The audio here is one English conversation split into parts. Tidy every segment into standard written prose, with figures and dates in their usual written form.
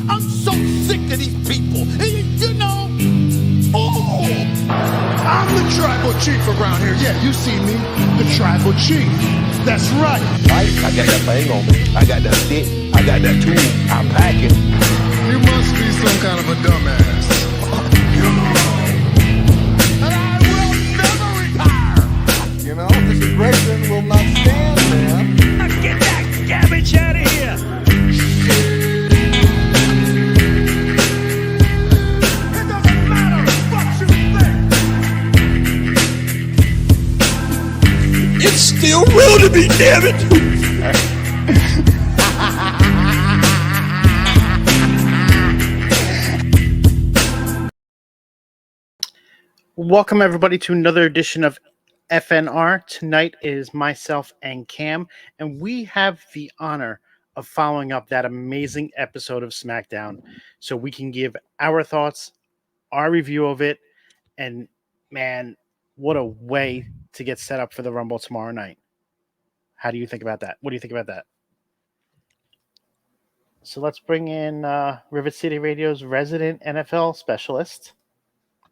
I'm so sick of these people. You know, I'm the tribal chief around here. Yeah, you see me, the tribal chief. That's right. I got that thing on me. I got that stick. I got that tool. I'm packing. You must be some kind of a dumbass. and I will never retire. You know, this aggression will not stand, man. Get that garbage out of here! It doesn't matter what you think. It's still real to me, damn it! Welcome, everybody, to another edition of FNR. Tonight is myself and Cam, and we have the honor of following up that amazing episode of SmackDown so we can give our thoughts, our review of it, and, man, what a way to get set up for the Rumble tomorrow night. How do you think about that? What do you think about that? So let's bring in Rivet City Radio's resident NFL specialist,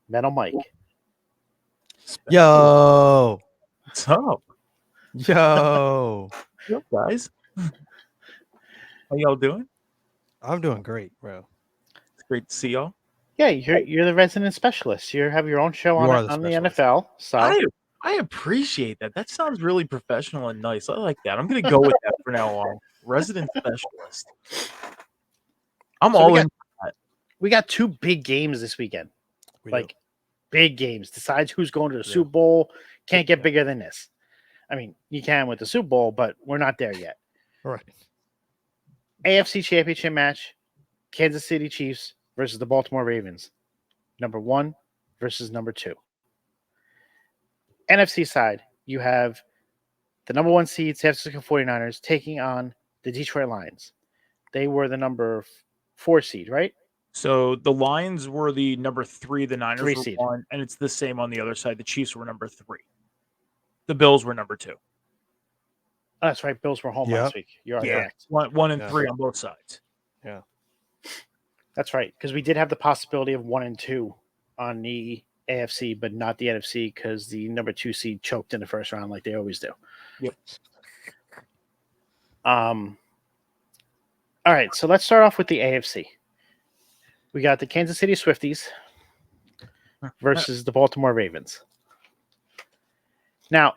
MetalMike. Yo, What's up? yo, What's up, guys? How y'all doing? I'm doing great, bro. It's great to see y'all. Yeah, you're the resident specialist. You have your own show You are on the the specialist. NFL. So I appreciate that. That sounds really professional and nice. I like that. I'm gonna go with that for now on. Resident specialist. I'm So all we in. we got two big games this weekend. We do. Like big games. Decides who's going to the Super Bowl. Can't get bigger than this. I mean, you can with the Super Bowl, but we're not there yet. All right. AFC Championship match: Kansas City Chiefs versus the Baltimore Ravens. Number 1 versus number 2. NFC side, you have the number 1 seed San Francisco 49ers taking on the Detroit Lions. They were the number 4 seed, right? So the Lions were the number 3, the Niners 3 were seed. 1, and it's the same on the other side. The Chiefs were number 3. The Bills were number 2. Oh, that's right. Bills were home Yep. last week. You are correct. 1 and Yeah. 3 on both sides. That's right, because we did have the possibility of 1 and 2 on the AFC, but not the NFC because the number 2 seed choked in the first round like they always do. Yep. All right, so let's start off with the AFC. We got the Kansas City Swifties versus the Baltimore Ravens. Now,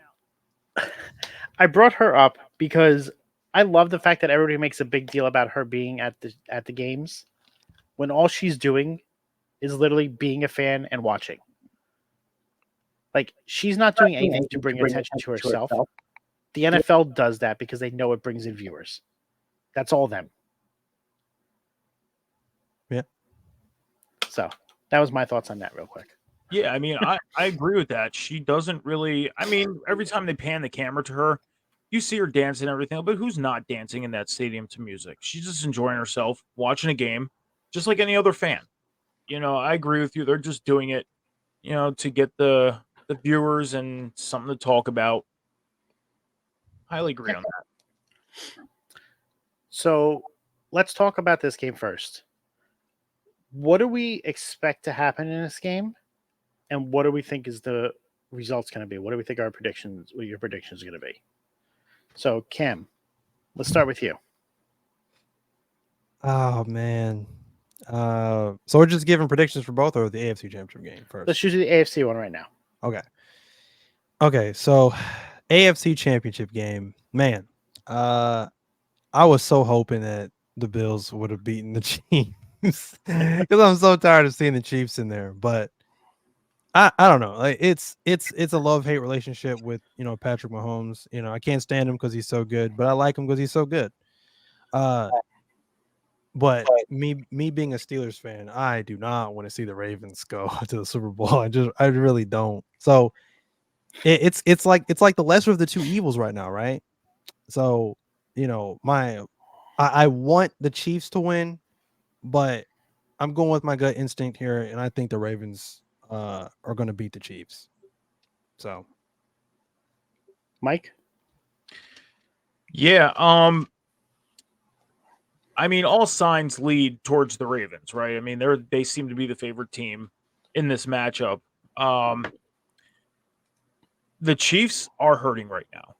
I brought her up because I love the fact that everybody makes a big deal about her being at the games when all she's doing is literally being a fan and watching. Like, she's not doing anything to bring attention to herself. The NFL does that because they know it brings in viewers. That's all them. Yeah. So that was my thoughts on that real quick. Yeah, I mean, I agree with that. She doesn't really. I mean, every time they pan the camera to her, you see her dancing and everything, but who's not dancing in that stadium to music? She's just enjoying herself, watching a game, just like any other fan. You know, I agree with you. They're just doing it, you know, to get the viewers and something to talk about. Highly agree on that. So let's talk about this game first. What do we expect to happen in this game? And what do we think is the results going to be? What do we think what your predictions are going to be? So, Cam, let's start with you. Oh man. So we're just giving predictions for both or the AFC Championship game first. Let's choose the AFC one right now. Okay. So AFC Championship game, man. I was so hoping that the Bills would have beaten the Chiefs because I'm so tired of seeing the Chiefs in there. But I don't know. Like it's a love-hate relationship with Patrick Mahomes. I can't stand him because he's so good, but I like him because he's so good. But me being a Steelers fan, I do not want to see the Ravens go to the Super Bowl. I really don't. So it's like the lesser of the two evils right now, right? So I want the Chiefs to win, but I'm going with my gut instinct here, and I think the Ravens are going to beat the Chiefs. So, Mike? Yeah. I mean, all signs lead towards the Ravens, right? I mean, they seem to be the favorite team in this matchup. The Chiefs are hurting right now.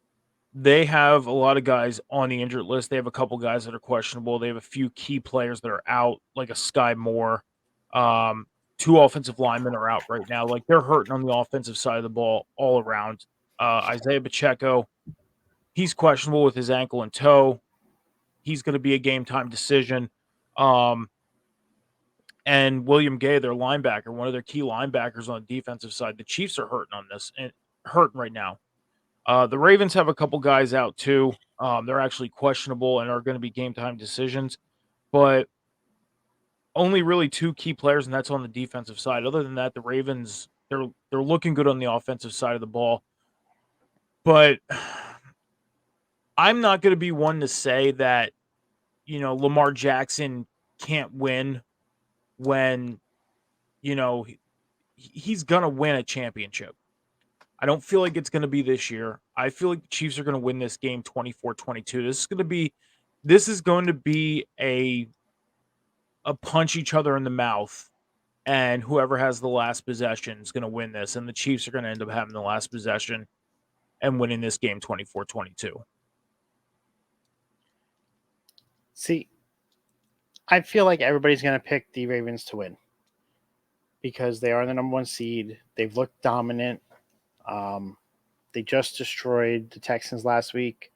They have a lot of guys on the injured list. They have a couple guys that are questionable. They have a few key players that are out, like a Sky Moore. Two offensive linemen are out right now. Like, they're hurting on the offensive side of the ball all around. Isaiah Pacheco, he's questionable with his ankle and toe. He's going to be a game time decision. And William Gay, their linebacker, one of their key linebackers on the defensive side. The Chiefs are hurting on this and hurting right now. The Ravens have a couple guys out too. They're actually questionable and are going to be game time decisions, but only really two key players, and that's on the defensive side. Other than that, the Ravens they're looking good on the offensive side of the ball. But I'm not going to be one to say that Lamar Jackson can't win when he's going to win a championship. I don't feel like it's going to be this year. I feel like the Chiefs are going to win this game 24-22. This is going to be a punch each other in the mouth, and whoever has the last possession is going to win this, and the Chiefs are going to end up having the last possession and winning this game 24-22. See, I feel like everybody's going to pick the Ravens to win because they are the number 1 seed. They've looked dominant. They just destroyed the Texans last week.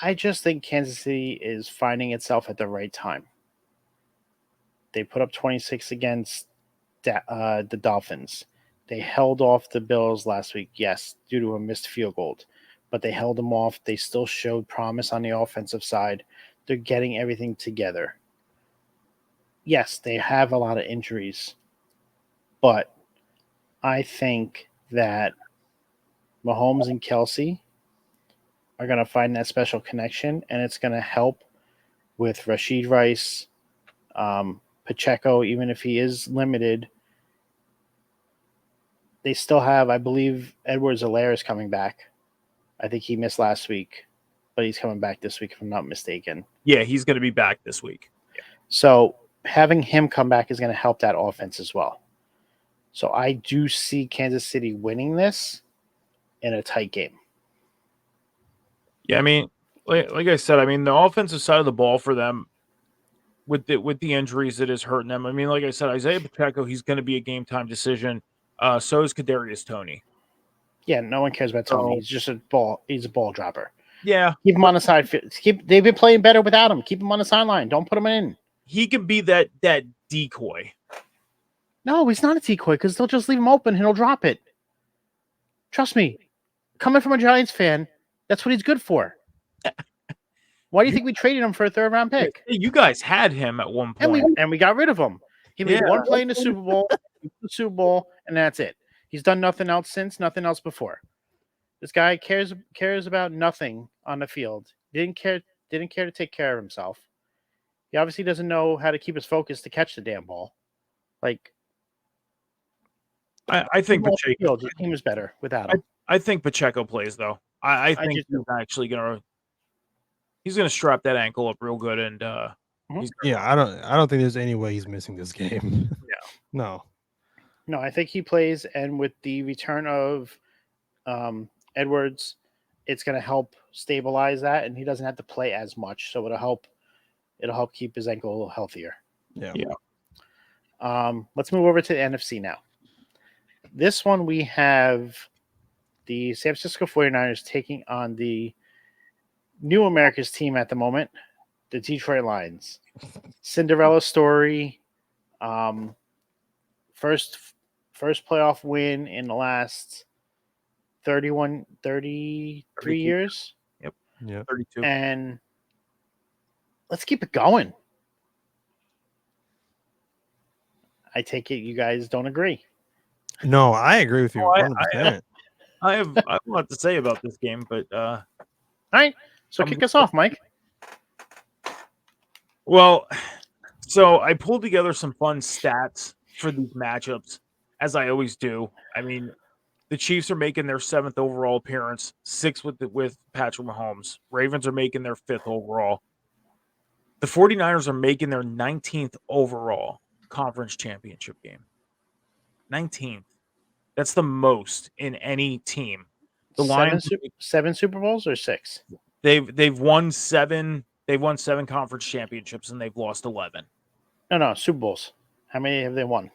I just think Kansas City is finding itself at the right time. They put up 26 against the Dolphins. They held off the Bills last week, yes, due to a missed field goal, but they held them off. They still showed promise on the offensive side. They're getting everything together. Yes, they have a lot of injuries, but I think that Mahomes and Kelsey are going to find that special connection, and it's going to help with Rashid Rice, Pacheco, even if he is limited. They still have, I believe, Edwards-Helaire is coming back. I think he missed last week, but he's coming back this week, if I'm not mistaken. Yeah, he's going to be back this week. So having him come back is going to help that offense as well. So I do see Kansas City winning this in a tight game. Yeah, I mean, like I said, I mean, the offensive side of the ball for them with the injuries that is hurting them. I mean, like I said, Isaiah Pacheco, he's going to be a game time decision. So is Kadarius Toney. Yeah, no one cares about Tony. He's just he's a ball dropper. Yeah. Keep him on the side. They've been playing better without him. Keep him on the sideline. Don't put him in. He could be that decoy. No, he's not a decoy because they'll just leave him open and he'll drop it. Trust me. Coming from a Giants fan, that's what he's good for. Why do you think we traded him for a 3rd-round pick? You guys had him at one point. And we got rid of him. He made one play in the Super Bowl, and that's it. He's done nothing else since, nothing else before. This guy cares about nothing on the field. Didn't care to take care of himself. He obviously doesn't know how to keep his focus to catch the damn ball. Like, I think Pacheco. The team is better without him. I think Pacheco plays though. I think he's actually he's gonna strap that ankle up real good, and I don't think there's any way he's missing this game. No, I think he plays, and with the return of Edwards, it's gonna help stabilize that, and he doesn't have to play as much, so it'll help keep his ankle a little healthier. Yeah. Let's move over to the NFC now. This one we have the San Francisco 49ers taking on the new America's team at the moment, the Detroit Lions. Cinderella story. First playoff win in the last 33 years. Yep. 32. And let's keep it going. I take it you guys don't agree. No, I agree with you 100%. I have a lot to say about this game, but all right. So kick us off, Mike. Well, so I pulled together some fun stats for these matchups, as I always do. I mean, the Chiefs are making their 7th overall appearance, 6th with Patrick Mahomes. Ravens are making their 5th overall. The 49ers are making their 19th overall conference championship game. 19th. That's the most in any team. The Lions, seven Super Bowls or 6? they've won 7. They've won 7 conference championships and they've lost 11. No, Super Bowls. How many have they won?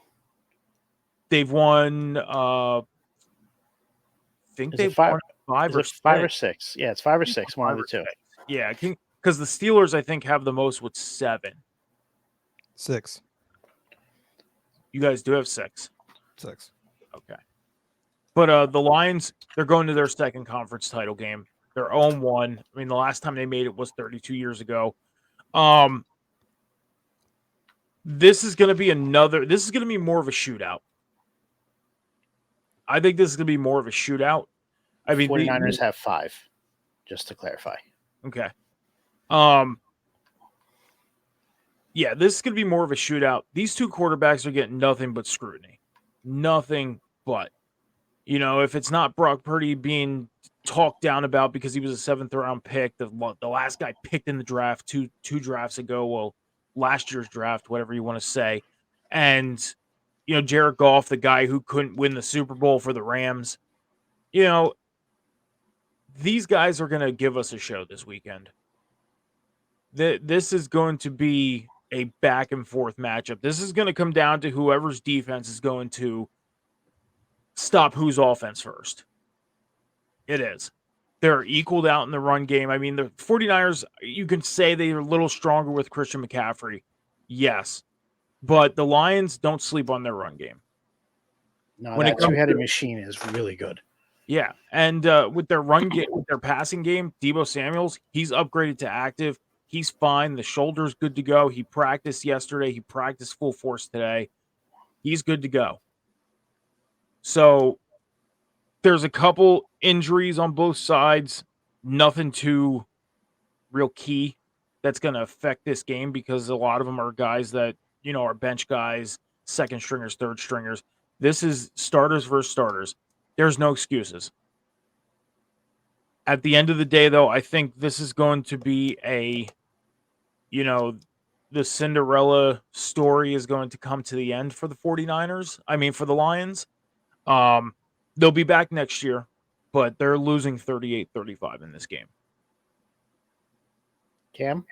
They've won. I think Is it they've five? won 5 Is or it 5 or 6. 6? Yeah, it's 5 or 6. One of the two. Yeah, because the Steelers, I think, have the most with 7. 6. You guys do have 6. 6. Okay. But the Lions, they're going to their second conference title game. They're 0-1. I mean, the last time they made it was 32 years ago. This is going to be more of a shootout. I think this is going to be more of a shootout. I mean, 49ers have 5, just to clarify. Okay. Yeah, this is going to be more of a shootout. These two quarterbacks are getting nothing but scrutiny. Nothing but. You know, if it's not Brock Purdy being talked down about because he was a 7th-round pick, the last guy picked in the draft two drafts ago, well, last year's draft, whatever you want to say, and, you know, Jared Goff, the guy who couldn't win the Super Bowl for the Rams, you know, these guys are going to give us a show this weekend. This is going to be a back and forth matchup. This is going to come down to whoever's defense is going to stop whose offense first. It is. They're equaled out in the run game. I mean, the 49ers, you can say they're a little stronger with Christian McCaffrey. Yes. But the Lions don't sleep on their run game. No, that two-headed machine is really good. Yeah. And with their run game, with their passing game, Deebo Samuels, he's upgraded to active. He's fine. The shoulder's good to go. He practiced yesterday. He practiced full force today. He's good to go. So there's a couple injuries on both sides. Nothing too real key that's going to affect this game because a lot of them are guys that, you know, are bench guys, second stringers, third stringers. This is starters versus starters. There's no excuses. At the end of the day, though, I think this is going to be the Cinderella story is going to come to the end for the 49ers. I mean, for the Lions. They'll be back next year, but they're losing 38-35 in this game. Cam?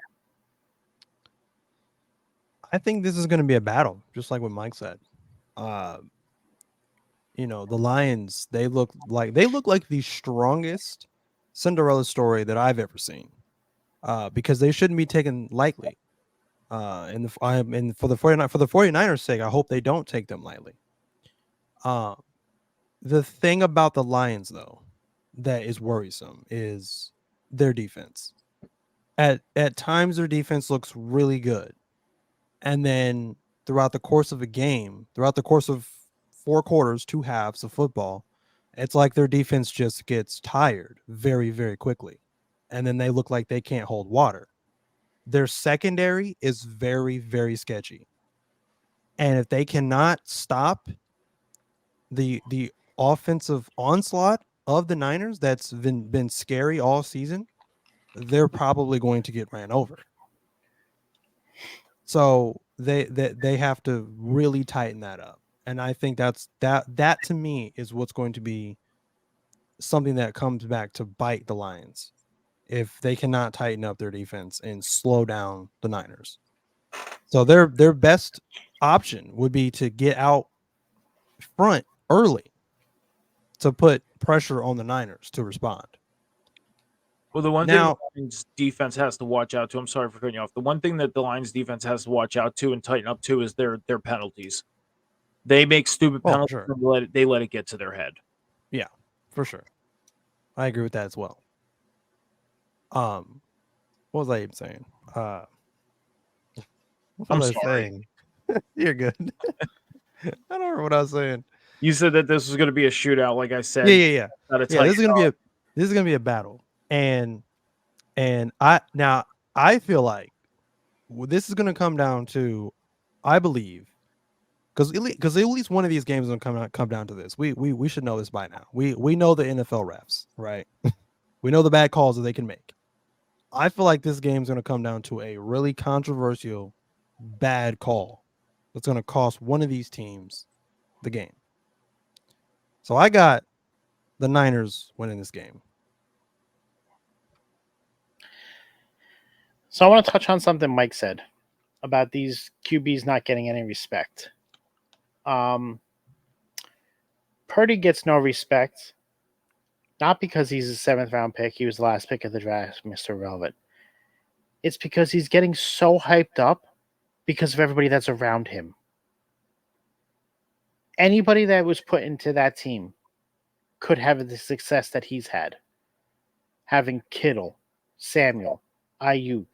I think this is going to be a battle, just like what Mike said. You know, the Lions, they look like the strongest Cinderella story that I've ever seen. Because they shouldn't be taken lightly. And for the 49ers' sake, I hope they don't take them lightly. The thing about the Lions, though, that is worrisome is their defense. At times, their defense looks really good. And then throughout the course of a game, throughout the course of 4 quarters, 2 halves of football, it's like their defense just gets tired very, very quickly. And then they look like they can't hold water. Their secondary is very, very sketchy. And if they cannot stop the offensive onslaught of the Niners that's been scary all season, they're probably going to get ran over. So they have to really tighten that up. And I think that to me is what's going to be something that comes back to bite the Lions if they cannot tighten up their defense and slow down the Niners. So their best option would be to get out front early to put pressure on the Niners to respond. Well, the one thing the Lions defense has to watch out to, I'm sorry for cutting you off. The one thing that the Lions defense has to watch out to and tighten up to is their penalties. They make stupid penalties. Sure. And they let it get to their head. Yeah, for sure. I agree with that as well. What was I even saying? What was I saying? You're good. I don't remember what I was saying. You said that this was going to be a shootout, like I said. Yeah. This is gonna be a battle, and I feel like this is gonna come down to, I believe, because at least one of these games is gonna come down to this. We should know this by now. We know the NFL refs, right? We know the bad calls that they can make. I feel like this game's going to come down to a really controversial, bad call that's going to cost one of these teams the game. So I got the Niners winning this game. So I want to touch on something Mike said about these QBs not getting any respect. Purdy gets no respect, not because he's a 7th round pick. He was the last pick of the draft, Mr. Relevant. It's because he's getting so hyped up because of everybody that's around him. Anybody that was put into that team could have the success that he's had. Having Kittle, Samuel, Ayuk,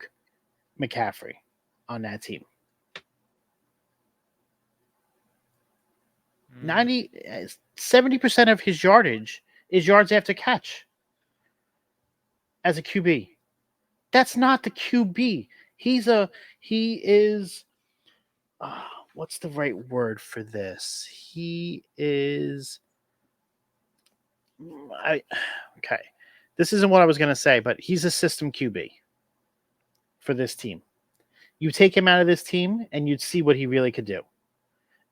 McCaffrey on that team. 70% of his yardage is yards after catch as a QB. That's not the QB. He is what's the right word for this? He is okay. This isn't what I was going to say, but he's a system QB for this team. You take him out of this team and you'd see what he really could do.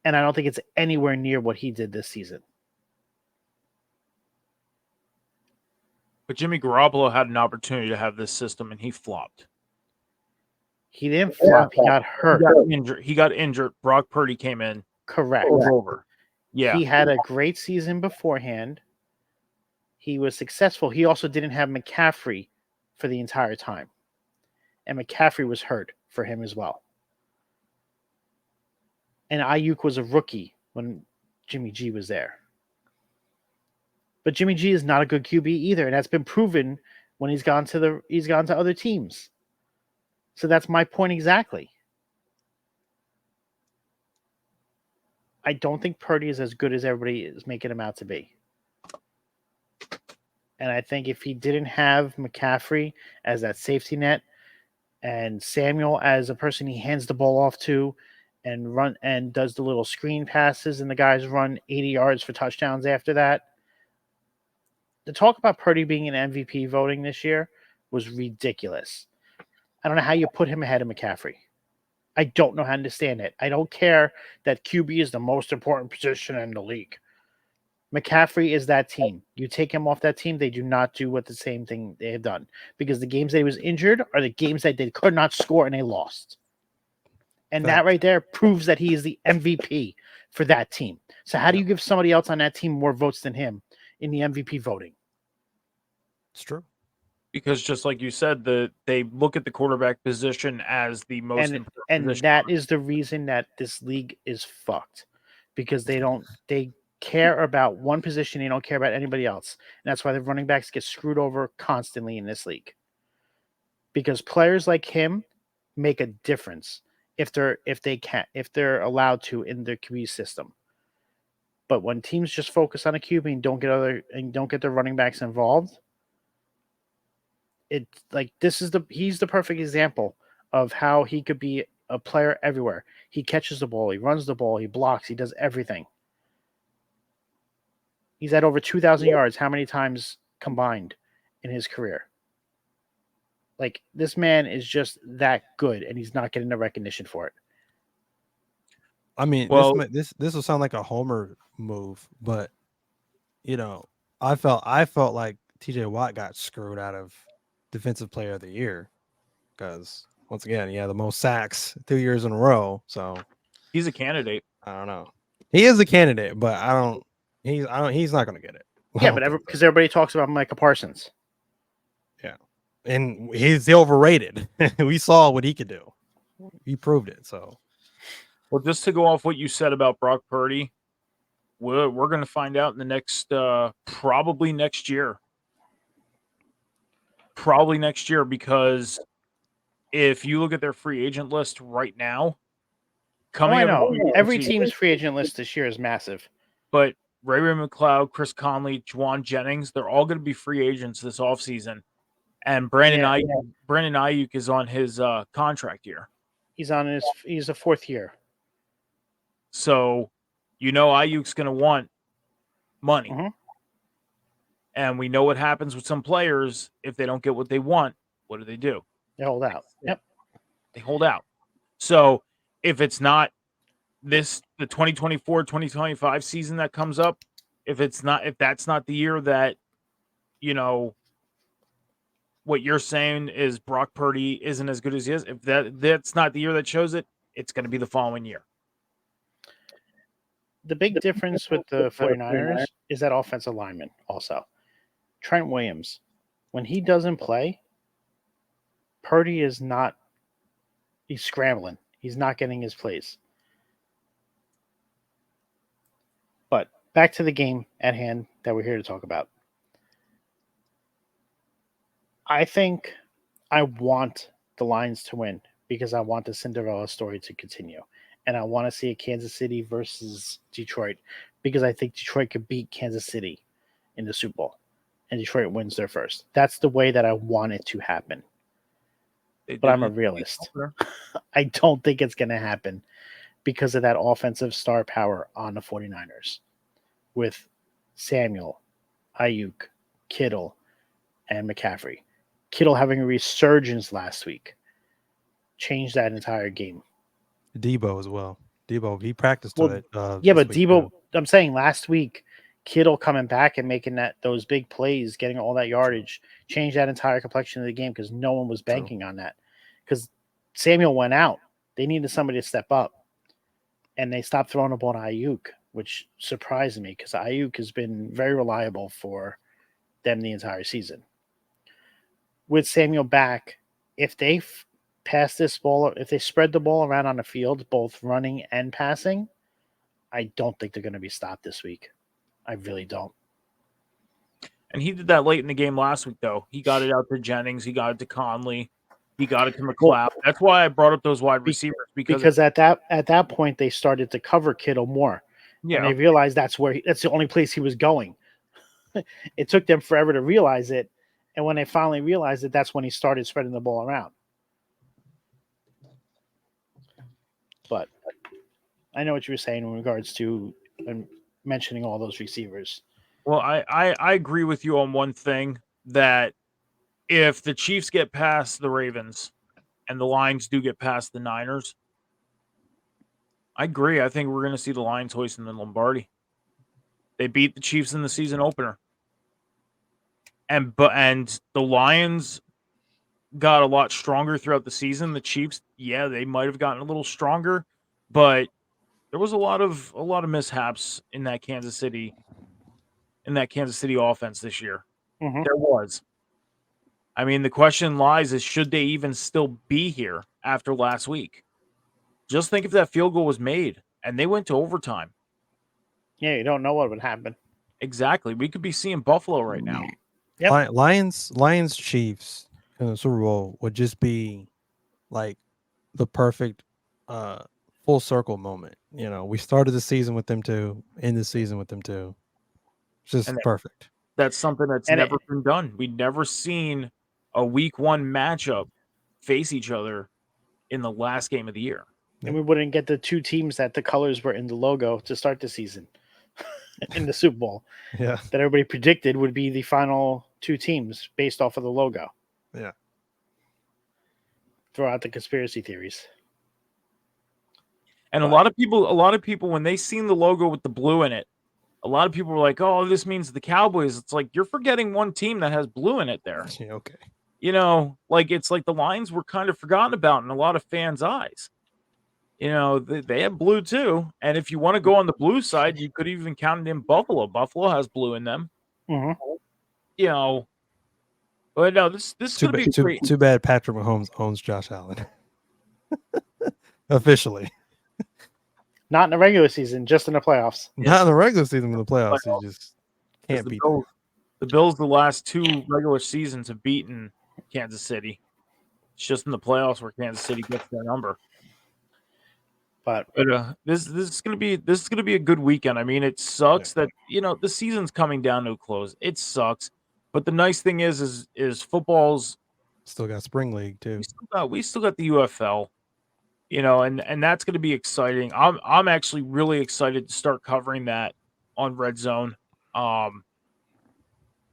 And I don't think it's anywhere near what he did this season. But Jimmy Garoppolo had an opportunity to have this system, and he flopped. He didn't flop. He got hurt. He got injured. Brock Purdy came in. Correct. It was over. Yeah. He had a great season beforehand. He was successful. He also didn't have McCaffrey for the entire time. And McCaffrey was hurt for him as well. And Ayuk was a rookie when Jimmy G was there. But Jimmy G is not a good QB either, and that's been proven when he's gone to other teams. So that's my point exactly. I don't think Purdy is as good as everybody is making him out to be. And I think if he didn't have McCaffrey as that safety net and Samuel as a person he hands the ball off to and does the little screen passes and the guys run 80 yards for touchdowns after that. The talk about Purdy being in MVP voting this year was ridiculous. I don't know how you put him ahead of McCaffrey. I don't know how to understand it. I don't care that QB is the most important position in the league. McCaffrey is that team. You take him off that team, they do not do what the same thing they have done. Because the games that he was injured are the games that they could not score and they lost. And that right there proves that he is the MVP for that team. So how do you give somebody else on that team more votes than him in the MVP voting? It's true. Because just like you said, they look at the quarterback position as the most important position. And that is the reason that this league is fucked. Because they care about one position, they don't care about anybody else. And that's why the running backs get screwed over constantly in this league. Because players like him make a difference if they're allowed to in their QB system. But when teams just focus on a QB and don't get their running backs involved, it's like he's the perfect example of how he could be a player everywhere. He catches the ball, he runs the ball, he blocks, he does everything. He's at over 2,000 yards how many times combined in his career? Like, this man is just that good, and he's not getting the recognition for it. I mean, this will sound like a homer move, but I felt like TJ Watt got screwed out of Defensive Player of the Year because once again, the most sacks 2 years in a row. So he's a candidate. I don't know. He is a candidate, but he's not going to get it. Yeah, but because everybody talks about Micah Parsons. Yeah, and he's overrated. We saw what he could do. He proved it. So. Well, just to go off what you said about Brock Purdy, we're going to find out in the next, probably next year. Probably next year, because if you look at their free agent list right now, every team's free agent list this year is massive. But Ray McLeod, Chris Conley, Juwan Jennings, they're all going to be free agents this offseason. And Brandon Ayuk is on his contract year. He's a fourth year. So, Ayuk's going to want money. And we know what happens with some players if they don't get what they want. what do? They hold out. Yep. They hold out. So if it's not the 2024-2025 season that comes up, if that's not the year that, what you're saying is Brock Purdy isn't as good as he is, if that's not the year that shows it, it's going to be the following year. The big difference with the 49ers is that offensive lineman also. Trent Williams, when he doesn't play, Purdy is not – he's scrambling. He's not getting his plays. But back to the game at hand that we're here to talk about. I think I want the Lions to win because I want the Cinderella story to continue. And I want to see a Kansas City versus Detroit because I think Detroit could beat Kansas City in the Super Bowl. And Detroit wins their first. That's the way that I want it to happen. But I'm a realist. I don't think it's going to happen because of that offensive star power on the 49ers with Samuel, Ayuk, Kittle, and McCaffrey. Kittle having a resurgence last week changed that entire game. Debo as well. Debo, he practiced it. But Debo, I'm saying last week, Kittle coming back and making those big plays, getting all that yardage, changed that entire complexion of the game because no one was banking on that. Because Samuel went out. They needed somebody to step up. And they stopped throwing the ball to Ayuk, which surprised me because Ayuk has been very reliable for them the entire season. With Samuel back, if they pass this ball, if they spread the ball around on the field, both running and passing, I don't think they're going to be stopped this week. I really don't. And he did that late in the game last week, though. He got it out to Jennings. He got it to Conley. He got it to McLeod. That's why I brought up those wide receivers. Because at that point, they started to cover Kittle more. Yeah. And they realized that's the only place he was going. It took them forever to realize it. And when they finally realized it, that's when he started spreading the ball around. But I know what you were saying in regards to mentioning all those receivers. Well, I agree with you on one thing, that if the Chiefs get past the Ravens and the Lions do get past the Niners, I agree. I think we're going to see the Lions hoisting the Lombardi. They beat the Chiefs in the season opener. And the Lions got a lot stronger throughout the season. The Chiefs, yeah, they might have gotten a little stronger, but there was a lot of mishaps in that Kansas City offense this year. Mm-hmm. There was. I mean, the question lies is, should they even still be here after last week? Just think if that field goal was made and they went to overtime. Yeah, you don't know what would happen. Exactly. We could be seeing Buffalo right now. Yep. Lions Chiefs in the Super Bowl would just be like the perfect full circle moment. You know, we started the season with them two, end the season with them two. It's just perfect. That's something that's never been done. We'd never seen a week one matchup face each other in the last game of the year. And we wouldn't get the two teams that the colors were in the logo to start the season in the Super Bowl. Yeah. That everybody predicted would be the final two teams based off of the logo. Yeah. Throw out the conspiracy theories. And a lot of people, when they seen the logo with the blue in it, a lot of people were like, oh, this means the Cowboys. It's like, you're forgetting one team that has blue in it there. Yeah, okay. You know, like, it's like the Lions were kind of forgotten about in a lot of fans' eyes. You know, they have blue too. And if you want to go on the blue side, you could even count it in Buffalo. Buffalo has blue in them. Mm-hmm. You know, but no, this is going to be great. Too bad Patrick Mahomes owns Josh Allen. Officially. Not in the regular season, just in the playoffs. Not in the regular season, in the playoffs. You just can't beat them. The Bills, the last two regular seasons, have beaten Kansas City. It's just in the playoffs where Kansas City gets their number. But this is gonna be a good weekend. I mean, it sucks that, you know, the season's coming down to a close. It sucks, but the nice thing is football's still got spring league too. We still got the UFL, you know, and that's gonna be exciting. I'm actually really excited to start covering that on Red Zone.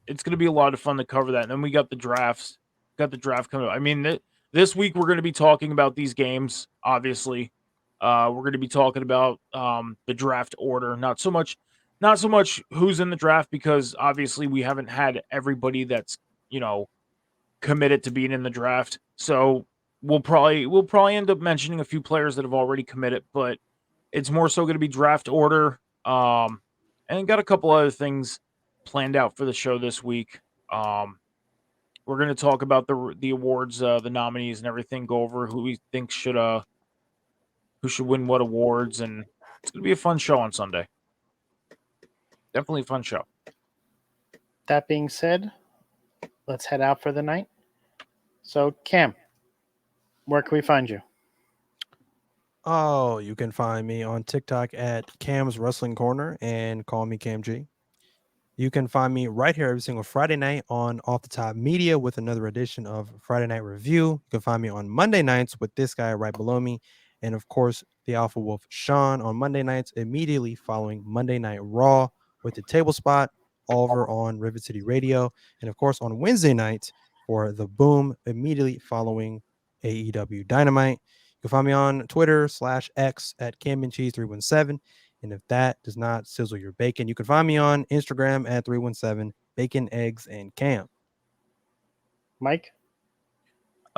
It's gonna be a lot of fun to cover that. And then we got the drafts got the draft coming up. I mean, this week we're going to be talking about these games. Obviously, we're going to be talking about the draft order. Not so much who's in the draft, because obviously we haven't had everybody that's committed to being in the draft. So we'll probably end up mentioning a few players that have already committed, but it's more so going to be draft order. And got a couple other things planned out for the show this week. We're going to talk about the awards, the nominees, and everything. Go over who we think who should win what awards, and it's going to be a fun show on Sunday. Definitely a fun show. That being said, let's head out for the night. So, Cam, where can we find you? Oh, you can find me on TikTok at Cam's Wrestling Corner and call me Cam G. You can find me right here every single Friday night on Off the Top Media with another edition of Friday Night Review. You can find me on Monday nights with this guy right below me. And of course, the Alpha Wolf Sean on Monday nights, immediately following Monday Night Raw with the Table Spot over on Rivet City Radio. And of course, on Wednesday nights for The Boom, immediately following AEW Dynamite. You can find me on Twitter /X at CamandCheese317. And if that does not sizzle your bacon, you can find me on Instagram at 317 Bacon, Eggs, and Cam. Mike?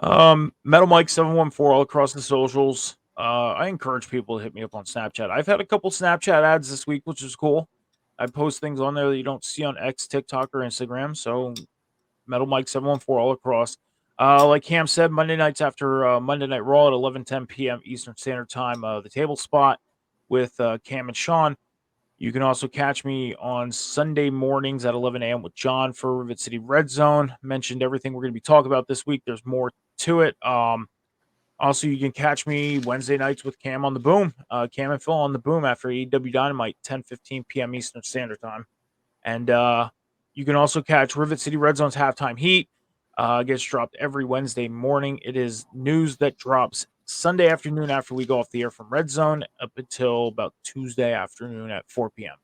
MetalMike 714 all across the socials. I encourage people to hit me up on Snapchat. I've had a couple Snapchat ads this week, which is cool. I post things on there that you don't see on X, TikTok, or Instagram. So MetalMike 714 all across. Like Cam said, Monday nights after Monday Night Raw at 11:10 p.m. Eastern Standard Time, the Table Spot with Cam and Sean. You can also catch me on Sunday mornings at 11 a.m. with John for Rivet City Red Zone. Mentioned everything we're going to be talking about this week. There's more to it. Also, you can catch me Wednesday nights with Cam on the Boom. Cam and Phil on the Boom after AEW Dynamite, 10:15 p.m. Eastern Standard Time. And you can also catch Rivet City Red Zone's Halftime Heat. Gets dropped every Wednesday morning. It is news that drops Sunday afternoon after we go off the air from Red Zone up until about Tuesday afternoon at 4 p.m.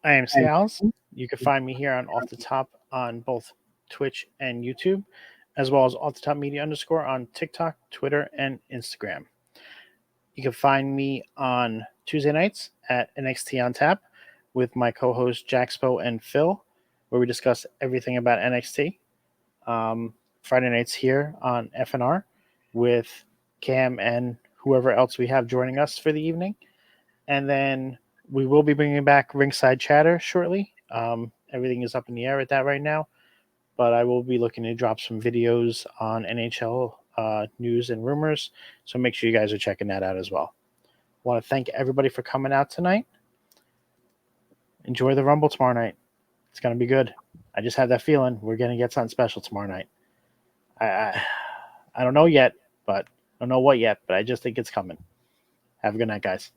I am Scalz. You can find me here on Off the Top on both Twitch and YouTube, as well as Off the Top Media _ on TikTok, Twitter, and Instagram. You can find me on Tuesday nights at NXT on Tap with my co-hosts Jaxpo and Phil, where we discuss everything about NXT. Friday nights here on FNR with Cam and whoever else we have joining us for the evening. And then we will be bringing back Ringside Chatter shortly. Everything is up in the air at that right now, but I will be looking to drop some videos on NHL news and rumors, so make sure you guys are checking that out as well. I want to thank everybody for coming out tonight. Enjoy the Rumble tomorrow night. It's going to be good. I just have that feeling we're going to get something special tomorrow night. I don't know yet, but I don't know what yet, but I just think it's coming. Have a good night, guys.